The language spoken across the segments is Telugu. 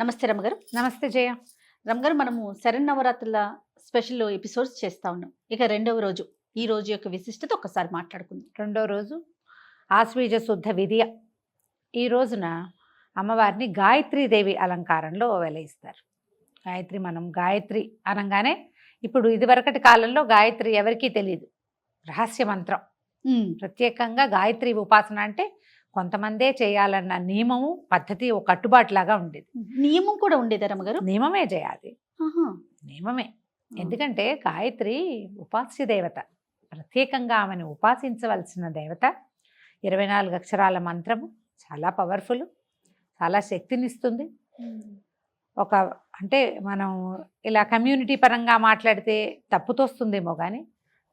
నమస్తే రమ్మగారు. నమస్తే జయ. రమ్మగారు, మనము శరన్నవరాత్రుల స్పెషల్ ఎపిసోడ్స్ చేస్తా ఉన్నాం. ఇక రెండవ రోజు, ఈ రోజు యొక్క విశిష్టత ఒక్కసారి మాట్లాడుకుందాం. రెండో రోజు ఆశ్వీజ శుద్ధ విధియ. ఈ రోజున అమ్మవారిని గాయత్రీదేవి అలంకారంలో వెలయిస్తారు. మనం గాయత్రి అనగానే ఇప్పుడు ఇదివరకటి కాలంలో గాయత్రి ఎవరికీ తెలియదు, రహస్య మంత్రం. ప్రత్యేకంగా గాయత్రి ఉపాసన అంటే కొంతమందే చేయాలన్న నియమము పద్ధతి ఒక కట్టుబాటులాగా ఉండేది. నియమం కూడా ఉండేదా రమ్మగారు? నియమమే చేయాలి, నియమమే. ఎందుకంటే గాయత్రి ఉపాస్య దేవత, ప్రత్యేకంగా ఆమెను ఉపాసించవలసిన దేవత. 24 అక్షరాల మంత్రము చాలా పవర్ఫుల్, చాలా శక్తినిస్తుంది. ఒక అంటే మనం ఇలా కమ్యూనిటీ పరంగా మాట్లాడితే తప్పుతోస్తుందేమో కానీ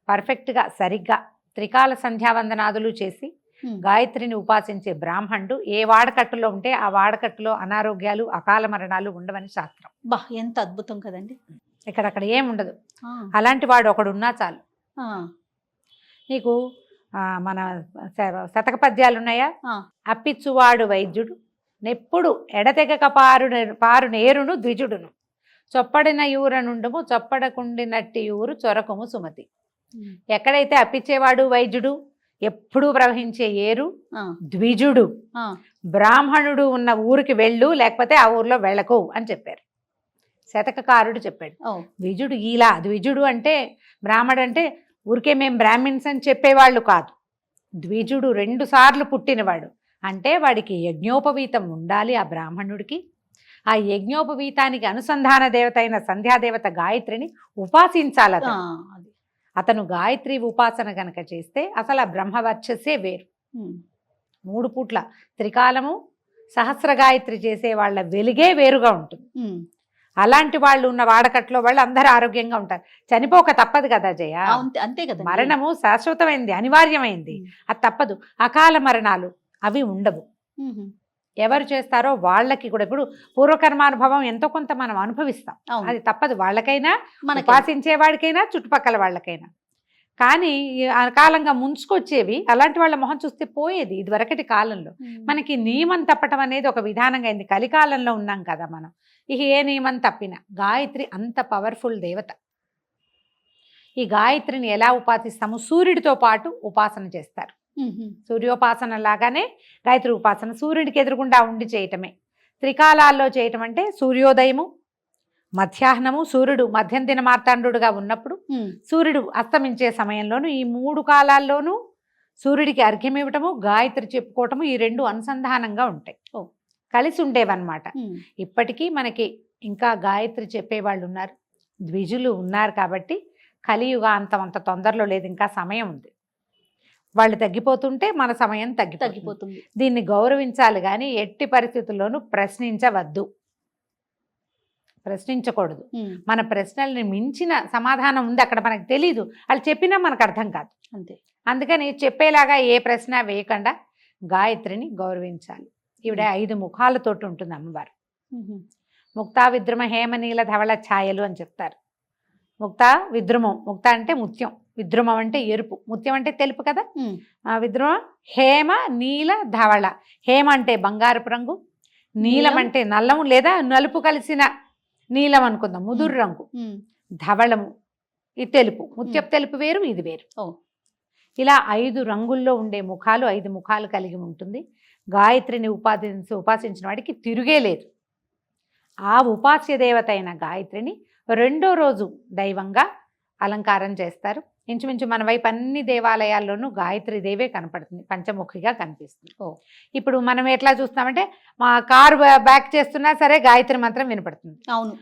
పర్ఫెక్ట్గా సరిగ్గా త్రికాల సంధ్యావందనాదులు చేసి గాయత్రిని ఉపాసించే బ్రాహ్మణుడు ఏ వాడకట్టులో ఉంటే ఆ వాడకట్టులో అనారోగ్యాలు అకాల మరణాలు ఉండవని శాస్త్రం. బా, ఎంత అద్భుతం కదండి. ఇక్కడక్కడ ఏముండదు. అలాంటి వాడు ఒకడు ఉన్నా చాలు. నీకు మన శతక పద్యాలు ఉన్నాయా? అప్పిచ్చువాడు వైద్యుడు, నెప్పుడు ఎడతెగక పారు నేరును ద్విజుడును, చొప్పడిన యూరనుండము చొప్పడకుండినట్టి యూరు చొరకము సుమతి. ఎక్కడైతే అప్పిచ్చేవాడు వైద్యుడు, ఎప్పుడూ ప్రవహించే ఏరు ద్విజుడు, బ్రాహ్మణుడు ఉన్న ఊరికి వెళ్ళు, లేకపోతే ఆ ఊర్లో వెళ్ళకు అని చెప్పారు. శతకకారుడు చెప్పాడు. ద్విజుడు ఇలా, ద్విజుడు అంటే బ్రాహ్మడు అంటే ఊరికే మేము బ్రాహ్మిన్స్ అని చెప్పేవాళ్ళు కాదు. ద్విజుడు 2 సార్లు పుట్టినవాడు అంటే వాడికి యజ్ఞోపవీతం ఉండాలి. ఆ బ్రాహ్మణుడికి ఆ యజ్ఞోపవీతానికి అనుసంధాన దేవత అయిన సంధ్యాదేవత గాయత్రిని ఉపాసించాలి. అతను గాయత్రి ఉపాసన గనక చేస్తే అసలు ఆ బ్రహ్మవర్చస్సే వేరు. 3 పూట్ల త్రికాలము సహస్ర గాయత్రి చేసే వాళ్ళ వెలుగే వేరుగా ఉంటుంది. అలాంటి వాళ్ళు ఉన్న వాడకట్లో వాళ్ళు అందరూ ఆరోగ్యంగా ఉంటారు. చనిపోక తప్పదు కదా జయ, అంతే కదా. మరణము శాశ్వతమైంది, అనివార్యమైంది, అది తప్పదు. అకాల మరణాలు అవి ఉండవు. ఎవరు చేస్తారో వాళ్ళకి కూడా ఇప్పుడు పూర్వకర్మానుభవం ఎంతో కొంత మనం అనుభవిస్తాం, అది తప్పదు. వాళ్ళకైనా ఉపాసించే వాడికైనా చుట్టుపక్కల వాళ్ళకైనా. కానీ అకాలంగా ముంచుకొచ్చేవి అలాంటి వాళ్ళ మొహం చూస్తే పోయేది ఇదివరకటి కాలంలో. మనకి నియమం తప్పటం అనేది ఒక విధానంగా అయింది. కలికాలంలో ఉన్నాం కదా మనం. ఇక ఏ నియమం తప్పినా గాయత్రి అంత పవర్ఫుల్ దేవత. ఈ గాయత్రిని ఎలా ఉపాసిస్తాము? సూర్యుడితో పాటు ఉపాసన చేస్తారు. సూర్యోపాసన లాగానే గాయత్రి ఉపాసన సూర్యుడికి ఎదురుగుండా ఉండి చేయటమే. త్రికాలాల్లో చేయటం అంటే సూర్యోదయము, మధ్యాహ్నము, సూర్యుడు మధ్యం దిన మార్తాండుగా ఉన్నప్పుడు, సూర్యుడు అస్తమించే సమయంలోను, ఈ 3 కాలాల్లోనూ సూర్యుడికి అర్ఘ్యం ఇవ్వటము, గాయత్రి చెప్పుకోవటము, ఈ 2 అనుసంధానంగా ఉంటాయి, కలిసి ఉండేవన్నమాట. ఇప్పటికీ మనకి ఇంకా గాయత్రి చెప్పేవాళ్ళు ఉన్నారు, ద్విజులు ఉన్నారు. కాబట్టి కలియుగా అంత తొందరలో లేదు, ఇంకా సమయం ఉంది. వాళ్ళు తగ్గిపోతుంటే మన సమయం తగ్గిపోతుంది. దీన్ని గౌరవించాలి కానీ ఎట్టి పరిస్థితుల్లోనూ ప్రశ్నించవద్దు, ప్రశ్నించకూడదు. మన ప్రశ్నల్ని మించిన సమాధానం ఉంది అక్కడ, మనకు తెలీదు, వాళ్ళు చెప్పినా మనకు అర్థం కాదు. అంతే. అందుకని చెప్పేలాగా ఏ ప్రశ్న వేయకుండా గాయత్రిని గౌరవించాలి. ఈవిడ 5 ముఖాలతోటి ఉంటుంది అమ్మవారు. ముక్తా విద్రుమ హేమనీల ధవళ ఛాయలు అని చెప్తారు. ముక్త విద్రుమం, ముక్త అంటే ముత్యం, విద్రుమం అంటే ఎరుపు, ముత్యం అంటే తెలుపు కదా. విద్రుమం హేమ నీల ధవళ. హేమ అంటే బంగారపు రంగు, నీలం అంటే నల్లము లేదా నలుపు కలిసిన నీలం అనుకుందాం, ముదురు రంగు. ధవళము ఇది తెలుపు, ముత్యపు తెలుపు వేరు, ఇది వేరు. ఇలా 5 రంగుల్లో ఉండే ముఖాలు, 5 ముఖాలు కలిగి ఉంటుంది. గాయత్రిని ఉపాసించిన వాడికి తిరుగే లేదు. ఆ ఉపాస్య దేవత అయిన గాయత్రిని రెండో రోజు దైవంగా అలంకారం చేస్తారు. ఇంచుమించు మన వైపు అన్ని దేవాలయాల్లోనూ గాయత్రి దేవే కనపడుతుంది, పంచముఖిగా కనిపిస్తుంది. ఇప్పుడు మనం ఎట్లా చూస్తామంటే మా కారు బ్యాక్ చేస్తున్నా సరే గాయత్రి మంత్రం వినపడుతుంది. అవును.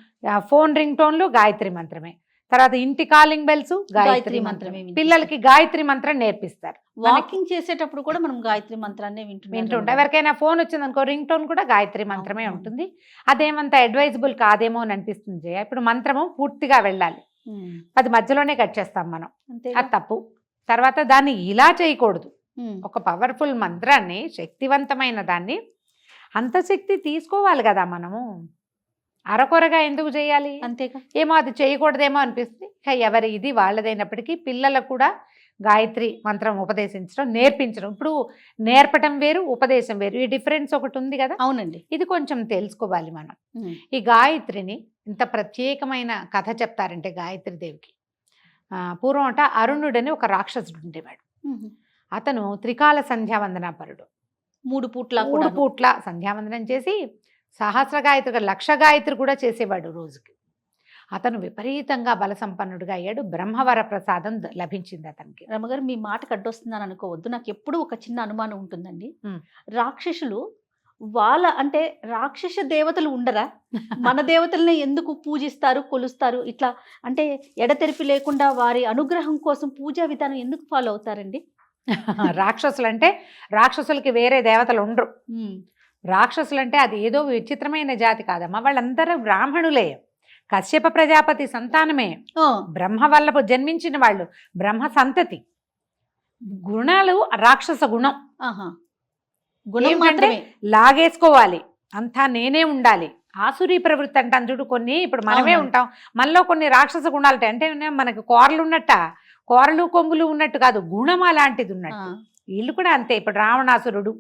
ఫోన్ రింగ్ టోన్లు గాయత్రి మంత్రమే. తర్వాత ఇంటి కాలింగ్ బెల్స్ గాయత్రి మంత్రమే. పిల్లలకి గాయత్రి మంత్రం నేర్పిస్తారు. వాకింగ్ చేసేటప్పుడు కూడా మనం గాయత్రి మంత్రాన్ని వింటుంటాం. ఎవరికైనా ఫోన్ వచ్చింది అనుకో, రింగ్ టోన్ కూడా గాయత్రి మంత్రమే ఉంటుంది. అదేమంత అడ్వైజబుల్ కాదేమో అని అనిపిస్తుంది జయ. ఇప్పుడు మంత్రము పూర్తిగా వెళ్ళాలి, అది మధ్యలోనే కట్ చేస్తాం మనం, అది తప్పు. తర్వాత దాన్ని ఇలా చేయకూడదు. ఒక పవర్ఫుల్ మంత్రాన్ని, శక్తివంతమైన దాన్ని, అంత శక్తి తీసుకోవాలి కదా మనము. అరకొరగా ఎందుకు చేయాలి? అంతేగా. ఏమో అది చేయకూడదేమో అనిపిస్తుంది. ఎవరి ఇది వాళ్ళదైనప్పటికీ పిల్లలకు కూడా గాయత్రి మంత్రం ఉపదేశించడం, నేర్పించడం. ఇప్పుడు నేర్పటం వేరు, ఉపదేశం వేరు. ఈ డిఫరెన్స్ ఒకటి ఉంది కదా. అవునండి. ఇది కొంచెం తెలుసుకోవాలి మనం. ఈ గాయత్రిని ఇంత ప్రత్యేకమైన కథ చెప్తారంటే గాయత్రి దేవికి, పూర్వం అంట అరుణుడని ఒక రాక్షసుడు ఉండేవాడు. అతను త్రికాల సంధ్యావందనాపరుడు. 3 పూట్ల 3 పూట్ల సంధ్యావందనం చేసి సహస్ర గాయత్రి, 1,00,000 గాయత్రి కూడా చేసేవాడు రోజుకి. అతను విపరీతంగా బల సంపన్నుడిగా అయ్యాడు. బ్రహ్మవర ప్రసాదం లభించింది అతనికి. రమగారు, మీ మాటకు అడ్డొస్తుందని అనుకోవద్దు. నాకు ఎప్పుడూ ఒక చిన్న అనుమానం ఉంటుందండి. రాక్షసులు అంటే రాక్షస దేవతలు ఉండరా? మన దేవతల్ని ఎందుకు పూజిస్తారు, కొలుస్తారు? ఇట్లా అంటే ఎడతెరిపి లేకుండా వారి అనుగ్రహం కోసం పూజా విధానం ఎందుకు ఫాలో అవుతారండి? రాక్షసులు అంటే రాక్షసులకి వేరే దేవతలు ఉండరు. రాక్షసులు అంటే అది ఏదో విచిత్రమైన జాతి కాదమ్మా. వాళ్ళందరూ బ్రాహ్మణులే, కశ్యప ప్రజాపతి సంతానమే, బ్రహ్మ వల్ల జన్మించిన వాళ్ళు, బ్రహ్మ సంతతి. గుణాలు రాక్షస గుణం. ఏమంటే లాగేసుకోవాలి, అంతా నేనే ఉండాలి. ఆసురీ ప్రవృత్తి అంటాం చూడు. కొన్ని ఇప్పుడు మనమే ఉంటాం, మనలో కొన్ని రాక్షస గుణాలు అంటే మనకు కూరలు ఉన్నట్ట, కూరలు కొంగులు ఉన్నట్టు కాదు, గుణం అలాంటిది ఉన్నట్టు. వీళ్ళు కూడా అంతే. ఇప్పుడు రావణాసురుడు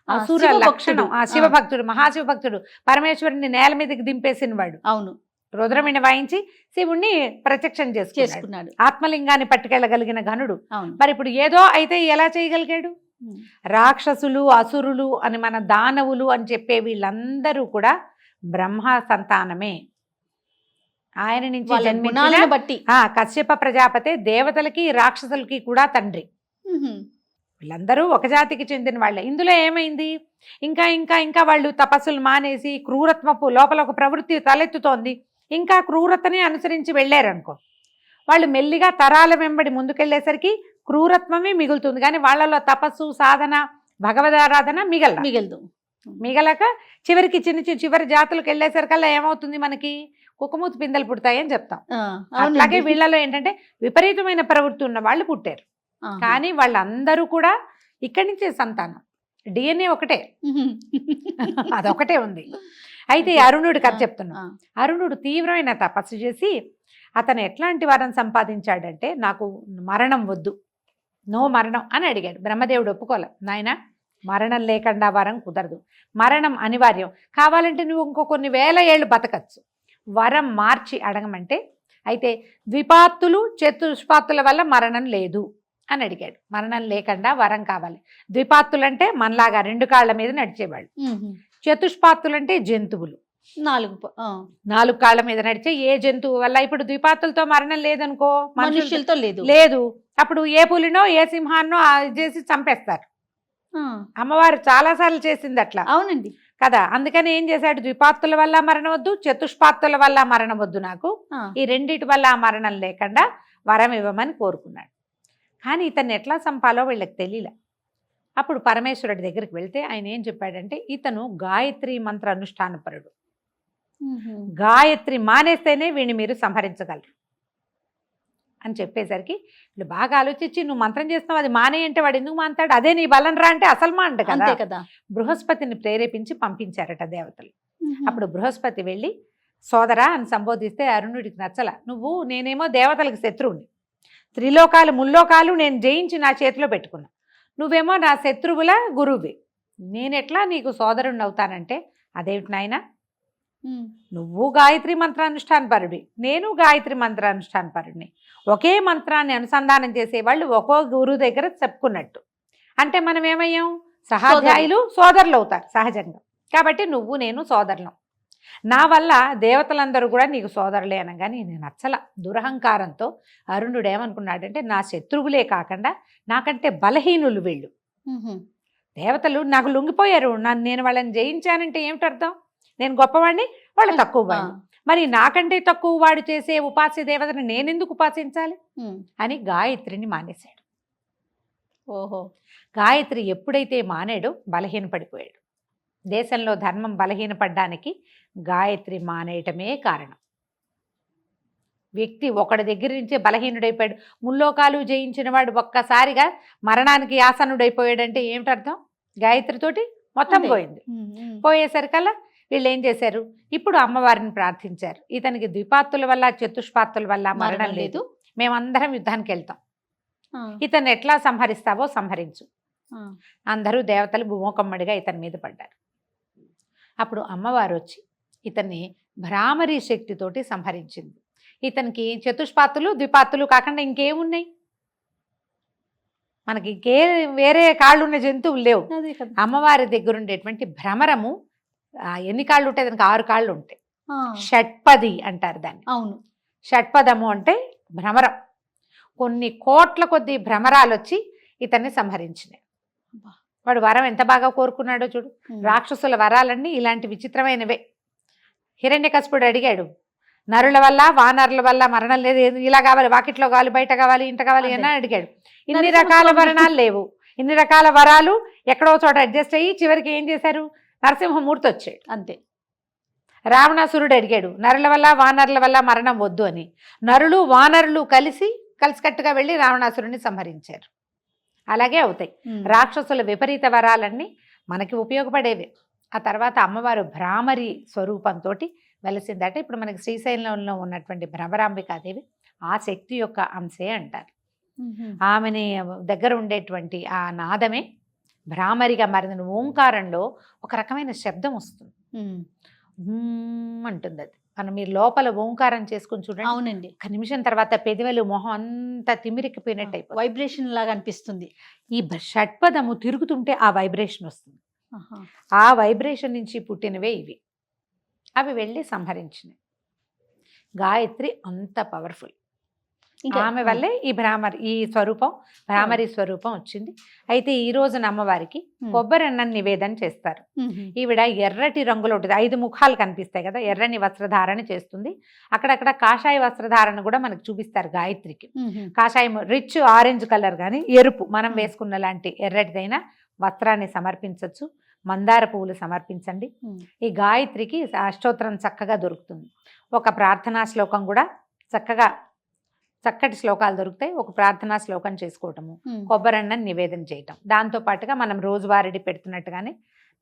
అసుర లక్షణం, శివభక్తుడు, మహాశివభక్తుడు, పరమేశ్వరుని నేల మీదకి దింపేసిన వాడు. అవును, రుద్రమిని వాయించి శివుణ్ణి ప్రత్యక్షం చేసుకున్నాడు. ఆత్మలింగాన్ని పట్టుకెళ్ళగలిగిన ఘనుడు. మరి ఇప్పుడు ఏదో అయితే ఎలా చేయగలిగాడు? రాక్షసులు, అసురులు అని మన దానవులు అని చెప్పే వీళ్ళందరూ కూడా బ్రహ్మ సంతానమే. ఆయన నుంచి జన్మించిన బట్టి కశ్యప ప్రజాపతి దేవతలకి రాక్షసులకి కూడా తండ్రి. వీళ్ళందరూ ఒక జాతికి చెందిన వాళ్ళే. ఇందులో ఏమైంది? ఇంకా ఇంకా ఇంకా వాళ్ళు తపస్సులు మానేసి క్రూరత్వపు లోపల ఒక ప్రవృత్తి తలెత్తుతోంది. ఇంకా క్రూరతని అనుసరించి వెళ్ళారనుకో, వాళ్ళు మెల్లిగా తరాల వెంబడి ముందుకెళ్లేసరికి క్రూరత్వమే మిగులుతుంది. కానీ వాళ్ళలో తపస్సు, సాధన, భగవదారాధన మిగలదు. మిగలక చివరికి చివరి జాతులకు వెళ్ళేసరికల్లా ఏమవుతుంది? మనకి కుక్కమూతి పిందెలు పుడతాయని చెప్తాం. అట్లాగే వీళ్ళలో ఏంటంటే విపరీతమైన ప్రవృత్తి ఉన్న వాళ్ళు పుట్టారు. కానీ వాళ్ళందరూ కూడా ఇక్కడి నుంచే సంతానం. DNA ఒకటే, అదొకటే ఉంది. అయితే అరుణుడి కథ చెప్తున్నాం. అరుణుడు తీవ్రమైన తపస్సు చేసి అతను ఎట్లాంటి వరం సంపాదించాడంటే, నాకు మరణం వద్దు, నో మరణం అని అడిగాడు. బ్రహ్మదేవుడు ఒప్పుకోలే. నాయన, మరణం లేకుండా వరం కుదరదు, మరణం అనివార్యం. కావాలంటే నువ్వు ఇంకో కొన్ని వేల ఏళ్ళు బతకచ్చు, వరం మార్చి అడగమంటే, అయితే ద్విపాత్తులు చతుష్పాత్తుల వల్ల మరణం లేదు అని అడిగాడు. మరణం లేకుండా వరం కావాలి. ద్విపాత్తులంటే మనలాగా 2 కాళ్ళ మీద నడిచేవాళ్ళు. చతుష్పాత్తులంటే జంతువులు, 4 కాళ్ళ మీద నడిచే ఏ జంతువు వల్ల. ఇప్పుడు ద్విపాత్తులతో మరణం లేదనుకో, మనుషులతో లేదు. అప్పుడు ఏ పులినో ఏ సింహాన్నో చేసి చంపేస్తారు. అమ్మవారు చాలాసార్లు చేసింది అట్లా. అవునండి కదా. అందుకని ఏం చేశాడు? ద్విపాత్తుల వల్ల మరణం వద్దు, చతుష్పాత్తుల వల్ల మరణం వద్దు, నాకు ఈ రెండిటి వల్ల మరణం లేకుండా వరం ఇవ్వమని కోరుకున్నాడు. కానీ ఇతన్ని ఎట్లా చంపాలో వీళ్ళకి తెలియలే. అప్పుడు పరమేశ్వరుడి దగ్గరికి వెళ్తే ఆయన ఏం చెప్పాడంటే, ఇతను గాయత్రి మంత్ర అనుష్ఠానపరుడు, గాయత్రి మానేస్తేనే వీడిని మీరు సంహరించగలరు అని చెప్పేసరికి వీళ్ళు బాగా ఆలోచించి, నువ్వు మంత్రం చేస్తున్నావు, అది మానేయంటే వాడు ఎందుకు మానతాడు? అదే నీ బలం రా అంటే అసలు మా అంట కదా. బృహస్పతిని ప్రేరేపించి పంపించారట దేవతలు. అప్పుడు బృహస్పతి వెళ్ళి సోదరా అని సంబోధిస్తే అరుణుడికి నచ్చల. నేనేమో దేవతలకు శత్రువుని, త్రిలోకాలు ముల్లోకాలు నేను జయించి నా చేతిలో పెట్టుకున్నా, నువ్వేమో నా శత్రువుల గురువువి, నేనెట్లా నీకు సోదరుణ్ణి అవుతానంటే, అదేమిటి నాయన, నువ్వు గాయత్రి మంత్రానుష్ఠానపరుడి, నేను గాయత్రి మంత్రానుష్ఠానపరుడిని, ఒకే మంత్రాన్ని అనుసంధానం చేసేవాళ్ళు ఒక్కో గురువు దగ్గర చెప్పుకున్నట్టు. అంటే మనం ఏమయ్యాం? సహాధ్యాయులు, సోదరులు అవుతారు సహజంగా. కాబట్టి నువ్వు నేను సోదరులం. నా వల్ల దేవతలందరూ కూడా నీకు సోదరులే అనగానే నేను నచ్చల. దురహంకారంతో అరుణుడు ఏమనుకున్నాడంటే, నా శత్రువులే కాకుండా నాకంటే బలహీనులు వీళ్ళు, దేవతలు నాకు లొంగిపోయారు, నేను వాళ్ళని జయించానంటే ఏమిటి అర్థం? నేను గొప్పవాడిని, వాళ్ళు తక్కువ వాడిని. మరి నాకంటే తక్కువ వాడు చేసే ఉపాస్య దేవతను నేనెందుకు ఉపాసించాలి అని గాయత్రిని మానేశాడు. ఓహో. గాయత్రి ఎప్పుడైతే మానేడో బలహీనపడిపోయాడు. దేశంలో ధర్మం బలహీనపడ్డానికి గాయత్రి మానేయటమే కారణం. వ్యక్తి ఒకడి దగ్గర నుంచే బలహీనుడైపోయాడు. ముల్లోకాలు జయించిన వాడు ఒక్కసారిగా మరణానికి ఆసనుడైపోయాడంటే ఏమిటి అర్థం? గాయత్రితోటి మొత్తం పోయింది. పోయేసరికల్లా వీళ్ళు ఏం చేశారు? ఇప్పుడు అమ్మవారిని ప్రార్థించారు. ఇతనికి ద్విపాత్తుల వల్ల చతుష్పాత్తుల వల్ల మరణం లేదు, మేమందరం యుద్ధానికి వెళ్తాం ఇతన్ని ఎట్లా సంహరిస్తావో సంహరించు. అందరూ దేవతలు భూమోకమ్మడిగా ఇతని మీద పడ్డారు. అప్పుడు అమ్మవారు వచ్చి ఇతన్ని భ్రామరీ శక్తితోటి సంహరించింది. ఇతనికి చతుష్పాతులు ద్విపాతులు కాకుండా ఇంకేమున్నాయి, మనకి ఇంకే వేరే కాళ్ళు ఉన్న జంతువులు లేవు. అమ్మవారి దగ్గర ఉండేటువంటి భ్రమరము ఎన్ని కాళ్ళు ఉంటాయి, దానికి 6 కాళ్ళు ఉంటాయి. షట్పది అంటారు దాన్ని. అవును, షట్పదము అంటే భ్రమరం. కొన్ని కోట్ల కొద్ది భ్రమరాలు వచ్చి ఇతన్ని సంహరించినాయి. వాడు వరం ఎంత బాగా కోరుకున్నాడో చూడు. రాక్షసుల వరాలన్నీ ఇలాంటి విచిత్రమైనవే. హిరణ్యకశిపుడు అడిగాడు, నరుల వల్ల వానరుల వల్ల మరణం లేదు, ఇలా కావాలి, వాకిట్లో కావాలి, బయట కావాలి, ఇంట కావాలి అని అడిగాడు. ఇన్ని రకాల వరణాలు లేవు, ఇన్ని రకాల వరాలు ఎక్కడో చోట అడ్జస్ట్ అయ్యి చివరికి ఏం చేశారు, నరసింహమూర్తి వచ్చాడు అంతే. రావణాసురుడు అడిగాడు, నరుల వల్ల వానరుల వల్ల మరణం వద్దు అని. నరులు వానరులు కలిసికట్టుగా వెళ్ళి రావణాసురుడిని సంహరించారు. అలాగే అవుతాయి రాక్షసుల విపరీత వరాలన్నీ మనకి ఉపయోగపడేవి. ఆ తర్వాత అమ్మవారు భ్రామరి స్వరూపంతో వెలసిందట. ఇప్పుడు మనకి శ్రీశైలంలో ఉన్నటువంటి భ్రమరాంబికాదేవి ఆ శక్తి యొక్క అంశే అంటారు. ఆమెని దగ్గర ఉండేటువంటి ఆ నాదమే భ్రామరిగా మారింది. ఓంకారంలో ఒక రకమైన శబ్దం వస్తుంది, అంటుంది అది. మనం మీరు లోపల ఓంకారం చేసుకుని చూడండి. అవునండి, ఒక నిమిషం తర్వాత పెదవులు మొహం అంతా తిమిరికిపోయినట్టు అయిపోయి వైబ్రేషన్ లాగా అనిపిస్తుంది. ఈ షట్పదము తిరుగుతుంటే ఆ వైబ్రేషన్ వస్తుంది. ఆ వైబ్రేషన్ నుంచి పుట్టినవే ఇవి. అవి వెళ్ళి సంహరించినవి. గాయత్రి అంత పవర్ఫుల్. ఆమె వల్లే ఈ స్వరూపం భ్రామరి స్వరూపం వచ్చింది. అయితే ఈ రోజున అమ్మవారికి కొబ్బరి అన్నం నివేదన చేస్తారు. ఈవిడ ఎర్రటి రంగులో ఉంటుంది, 5 ముఖాలు కనిపిస్తాయి కదా, ఎర్రని వస్త్రధారణ చేస్తుంది. అక్కడక్కడ కాషాయ వస్త్రధారణ కూడా మనకు చూపిస్తారు గాయత్రికి. కాషాయం రిచ్ ఆరెంజ్ కలర్ కానీ ఎరుపు మనం వేసుకున్న లాంటి ఎర్రటిదైనా వస్త్రాన్ని సమర్పించవచ్చు. మందార పువ్వులు సమర్పించండి. ఈ గాయత్రికి అష్టోత్తరం చక్కగా దొరుకుతుంది. ఒక ప్రార్థనా శ్లోకం కూడా చక్కటి శ్లోకాలు దొరుకుతాయి. ఒక ప్రార్థనా శ్లోకం చేసుకోవటము, కొబ్బరన్నం నివేదన చేయటం. దాంతో పాటుగా మనం రోజువారీ పెడుతున్నట్టుగానే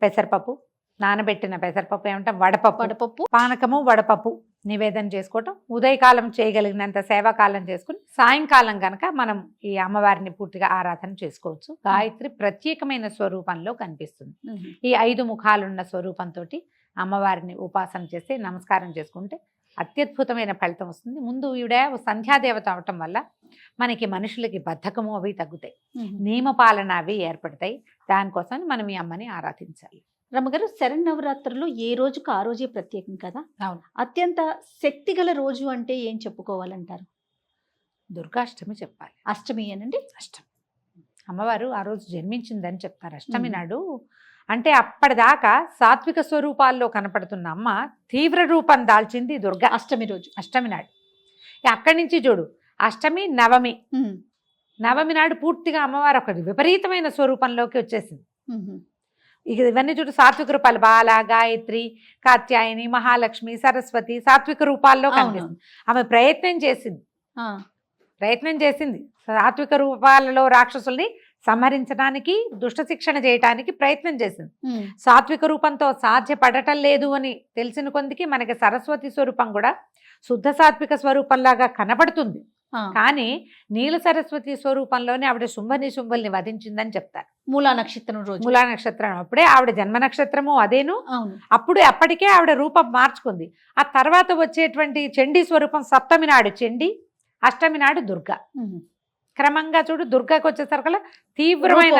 పెసరపప్పు, నానబెట్టిన పెసరపప్పు ఏమంటాం, వడపప్పు, పానకము, వడపప్పు నివేదన చేసుకోవటం. ఉదయకాలం చేయగలిగినంత సేవాకాలం చేసుకుని సాయంకాలం కనుక మనం ఈ అమ్మవారిని పూర్తిగా ఆరాధన చేసుకోవచ్చు. గాయత్రి ప్రత్యేకమైన స్వరూపంలో కనిపిస్తుంది. ఈ 5 ముఖాలున్న స్వరూపంతో అమ్మవారిని ఉపాసన చేసి నమస్కారం చేసుకుంటే అత్యద్భుతమైన ఫలితం వస్తుంది. ముందు ఈవిడ సంధ్యాదేవత అవటం వల్ల మనకి మనుషులకి బద్ధకము అవి తగ్గుతాయి, నియమపాలన అవి ఏర్పడతాయి. దానికోసం మనం ఈ అమ్మని ఆరాధించాలి. రమ్మగారు, శరన్నవరాత్రులు ఏ రోజుకు ఆ రోజే ప్రత్యేకం కదా. అవును. అత్యంత శక్తిగల రోజు అంటే ఏం చెప్పుకోవాలంటారు? దుర్గాష్టమి చెప్పాలి. అష్టమి అనండి. అష్టమి అమ్మవారు ఆ రోజు జన్మించిందని చెప్తారు. అష్టమి నాడు అంటే అప్పటిదాకా సాత్విక స్వరూపాల్లో కనపడుతున్న అమ్మ తీవ్ర రూపం దాల్చింది దుర్గా అష్టమి రోజు. అష్టమి నాడు అక్కడి నుంచి చూడు, అష్టమి నవమి, నవమి నాడు పూర్తిగా అమ్మవారు ఒక విపరీతమైన స్వరూపంలోకి వచ్చేసింది. ఇక ఇవన్నీ చూడు సాత్విక రూపాలు, బాల, గాయత్రి, కాత్యాయని, మహాలక్ష్మి, సరస్వతి సాత్విక రూపాల్లో కనిపిస్తుంది. ఆమె ప్రయత్నం చేసింది సాత్విక రూపాలలో రాక్షసుల్ని సంహరించడానికి, దుష్ట శిక్షణ చేయటానికి ప్రయత్నం చేసింది. సాత్విక రూపంతో సాధ్యపడటం లేదు అని తెలిసిన కొందికి మనకి సరస్వతి స్వరూపం కూడా శుద్ధ సాత్విక స్వరూపంలాగా కనబడుతుంది. కానీ నీల సరస్వతి స్వరూపంలోనే ఆవిడ శుంభుల్ని వధించిందని చెప్తారు. మూలా నక్షత్రం రోజు, మూలా నక్షత్రం అప్పుడే ఆవిడ జన్మ నక్షత్రము అదేను. అప్పటికే ఆవిడ రూపం మార్చుకుంది. ఆ తర్వాత వచ్చేటువంటి చండీ స్వరూపం సప్తమి నాడు చండీ, అష్టమి నాడు దుర్గా. క్రమంగా చూడు దుర్గాకి వచ్చేసరికల్లా తీవ్రమైన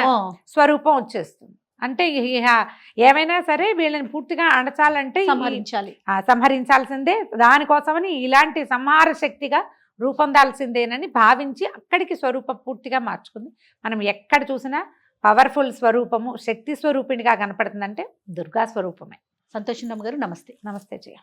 స్వరూపం వచ్చేస్తుంది. అంటే ఏమైనా సరే వీళ్ళని పూర్తిగా అణచాలంటే సంహరించాల్సిందే. దానికోసమని ఇలాంటి సంహార శక్తిగా రూపొందాల్సిందేనని భావించి అక్కడికి స్వరూపం పూర్తిగా మార్చుకుంది. మనం ఎక్కడ చూసినా పవర్ఫుల్ స్వరూపము, శక్తి స్వరూపిణిగా కనపడుతుందంటే దుర్గా స్వరూపమే. సంతోషం గారు, నమస్తే. నమస్తే జయ.